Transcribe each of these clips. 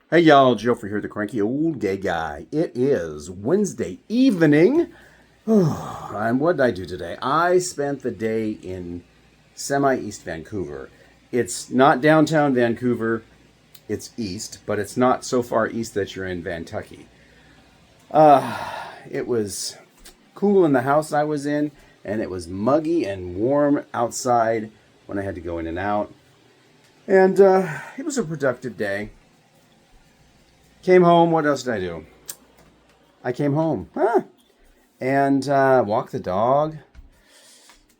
Hey y'all, Joefer here, the cranky old gay guy. It is Wednesday evening. And what did I do today? I spent the day in semi-east Vancouver. It's not downtown Vancouver, it's east, but it's not so far east that you're in Vantucky. It was cool in the house I was in, and it was muggy and warm outside when I had to go in and out. And it was a productive day. Came home. What else did I do? I came home. And walked the dog.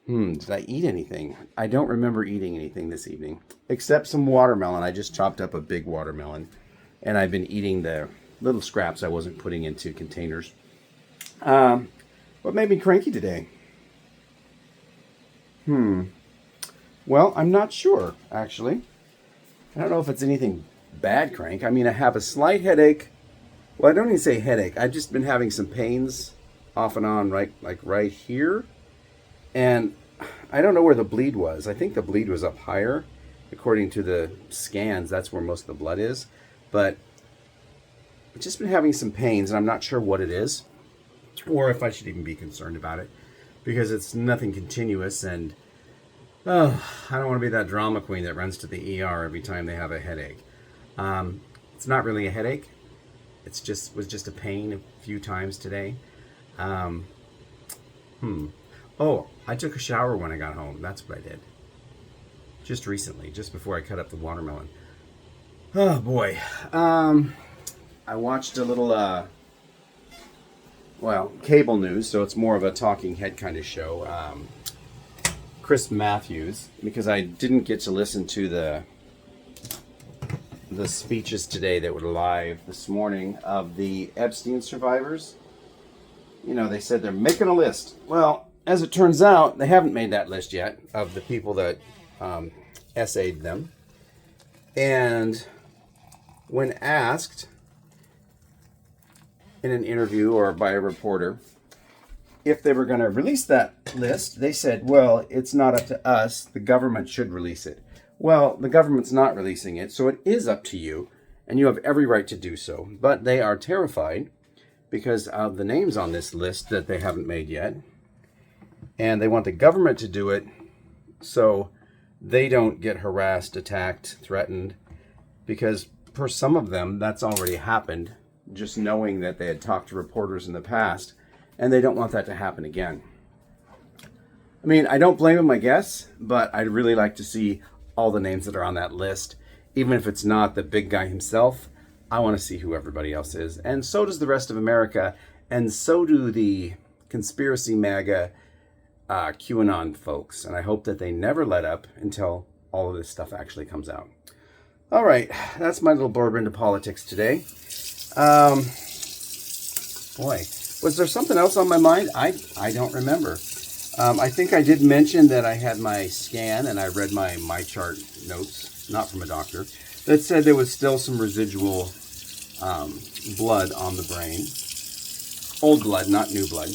Did I eat anything? I don't remember eating anything this evening, except some watermelon. I just chopped up a big watermelon, and I've been eating the little scraps I wasn't putting into containers. What made me cranky today? Well, I'm not sure, actually. I don't know if it's anything bad crank. I mean, I have a slight headache. Well, I don't even say headache. I've just been having some pains off and on, right here. And I don't know where the bleed was. I think the bleed was up higher. According to the scans, that's where most of the blood is. But I've just been having some pains, and I'm not sure what it is, or if I should even be concerned about it, because it's nothing continuous, and I don't want to be that drama queen that runs to the ER every time they have a headache. It's not really a headache. Was just a pain a few times today. Oh, I took a shower when I got home. That's what I did. Just recently, just before I cut up the watermelon. Oh boy. I watched a little cable news, so it's more of a talking head kind of show. Chris Matthews, because I didn't get to listen to the speeches today that were live this morning of the Epstein survivors. You know, they said they're making a list. Well, as it turns out, they haven't made that list yet of the people that essayed them. And when asked in an interview or by a reporter if they were going to release that list, they said, well, it's not up to us. The government should release it. Well, the government's not releasing it, so it is up to you, and you have every right to do so. But they are terrified because of the names on this list that they haven't made yet, and they want the government to do it so they don't get harassed, attacked, threatened, because for some of them, that's already happened, just knowing that they had talked to reporters in the past, and they don't want that to happen again. I mean, I don't blame them, I guess, but I'd really like to see all the names that are on that list. Even if it's not the big guy himself, I want to see who everybody else is. And so does the rest of America, and so do the conspiracy MAGA QAnon folks. And I hope that they never let up until all of this stuff actually comes out. All right, that's my little blurb into politics today. Boy, was there something else on my mind? I don't remember. I think I did mention that I had my scan and I read my chart notes, not from a doctor, that said there was still some residual blood on the brain. Old blood, not new blood.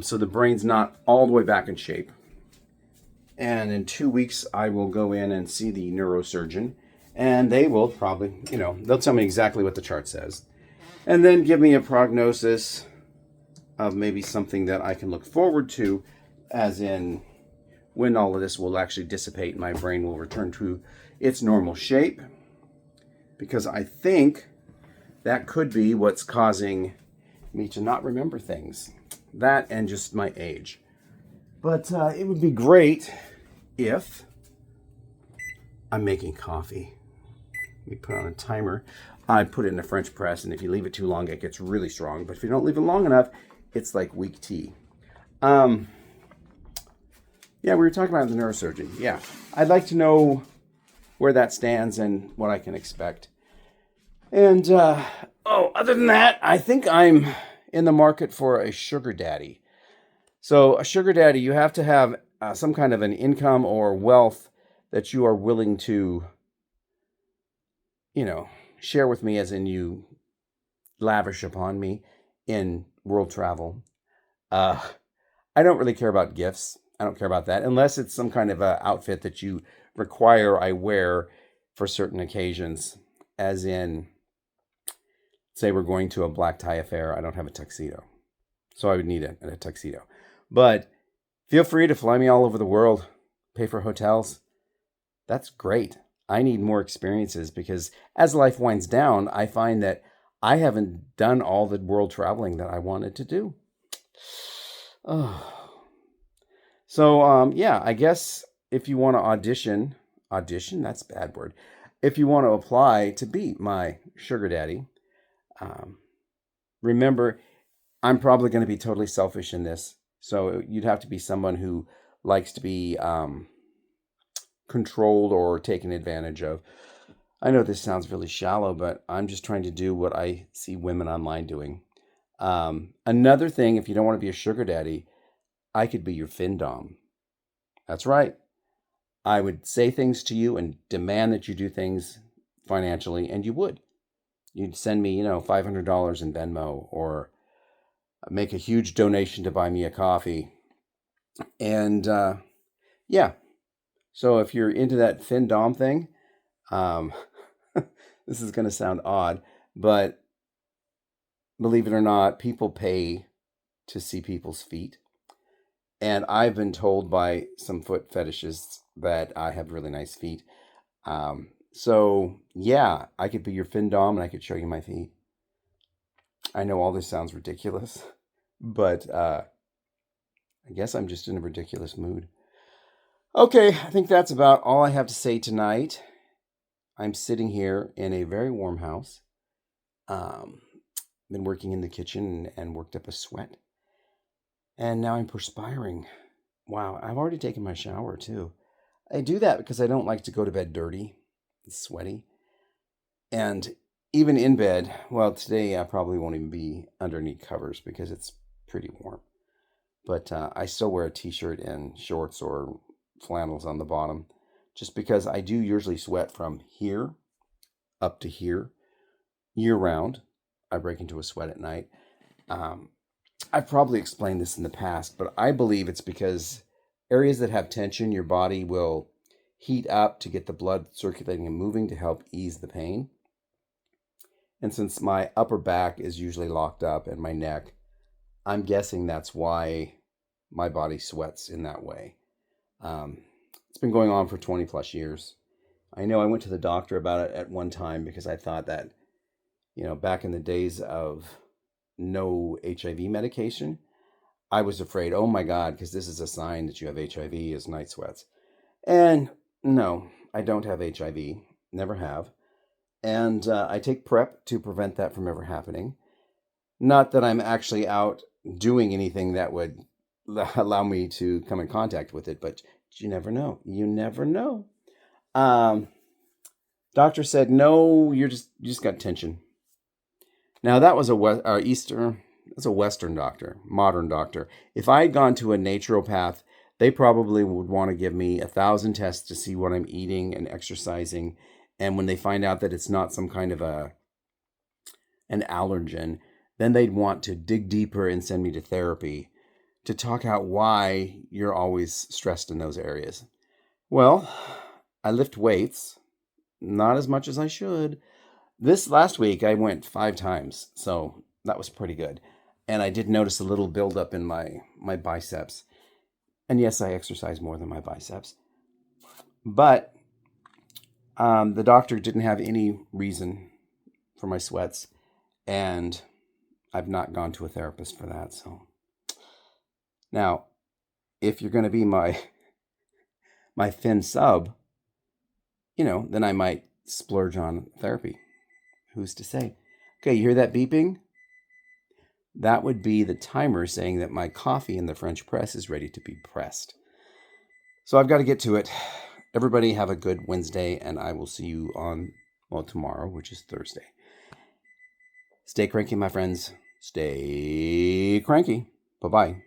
So the brain's not all the way back in shape. And in 2 weeks, I will go in and see the neurosurgeon, and they will probably, they'll tell me exactly what the chart says, and then give me a prognosis of maybe something that I can look forward to, as in when all of this will actually dissipate and my brain will return to its normal shape. Because I think that could be what's causing me to not remember things. That and just my age. But it would be great if I'm making coffee. Let me put on a timer. I put it in a French press, and if you leave it too long, it gets really strong. But if you don't leave it long enough, it's like weak tea. Yeah, we were talking about the neurosurgeon. Yeah, I'd like to know where that stands and what I can expect. And, other than that, I think I'm in the market for a sugar daddy. So a sugar daddy, you have to have some kind of an income or wealth that you are willing to, share with me, as in you lavish upon me in world travel. I don't really care about gifts. I don't care about that unless it's some kind of a outfit that you require I wear for certain occasions. as in, say we're going to a black tie affair. I don't have a tuxedo, so I would need a tuxedo. But feel free to fly me all over the world, pay for hotels. That's great. I need more experiences because as life winds down, I find that I haven't done all the world traveling that I wanted to do. Oh. So, yeah, I guess if you want to audition, that's a bad word. If you want to apply to be my sugar daddy, um, remember, I'm probably going to be totally selfish in this. So you'd have to be someone who likes to be controlled or taken advantage of. I know this sounds really shallow, but I'm just trying to do what I see women online doing. Another thing, if you don't want to be a sugar daddy, I could be your fin dom. That's right. I would say things to you and demand that you do things financially, and you would. You'd send me, $500 in Venmo or make a huge donation to buy me a coffee. And yeah, so if you're into that fin dom thing, um, this is going to sound odd, but believe it or not, people pay to see people's feet. And I've been told by some foot fetishists that I have really nice feet. So yeah, I could be your fin dom and I could show you my feet. I know all this sounds ridiculous, but I guess I'm just in a ridiculous mood. Okay, I think that's about all I have to say tonight. I'm sitting here in a very warm house. Been working in the kitchen and worked up a sweat. And now I'm perspiring. Wow, I've already taken my shower too. I do that because I don't like to go to bed dirty and sweaty. And even in bed, well, today I probably won't even be underneath covers because it's pretty warm. But I still wear a t-shirt and shorts or flannels on the bottom just because I do usually sweat from here up to here year round. I break into a sweat at night. I've probably explained this in the past, but I believe it's because areas that have tension, your body will heat up to get the blood circulating and moving to help ease the pain. And since my upper back is usually locked up and my neck, I'm guessing that's why my body sweats in that way. It's been going on for 20 plus years. I know I went to the doctor about it at one time because I thought that, back in the days of no HIV medication, I was afraid, oh my God, because this is a sign that you have HIV is night sweats. And no, I don't have HIV, never have. And I take PrEP to prevent that from ever happening. Not that I'm actually out doing anything that would allow me to come in contact with it, but you never know. You never know. Doctor said, no, you just got tension. Now that was that's a Western doctor, modern doctor. If I had gone to a naturopath, they probably would want to give me 1,000 tests to see what I'm eating and exercising. And when they find out that it's not some kind of an allergen, then they'd want to dig deeper and send me to therapy to talk out why you're always stressed in those areas. Well, I lift weights, not as much as I should. This last week I went 5 times, so that was pretty good. And I did notice a little buildup in my biceps. And yes, I exercise more than my biceps. But the doctor didn't have any reason for my sweats. And I've not gone to a therapist for that. So now, if you're going to be my fin sub, then I might splurge on therapy. Who's to say? Okay, you hear that beeping? That would be the timer saying that my coffee in the French press is ready to be pressed. So I've got to get to it. Everybody have a good Wednesday, and I will see you on, tomorrow, which is Thursday. Stay cranky, my friends. Stay cranky. Bye-bye.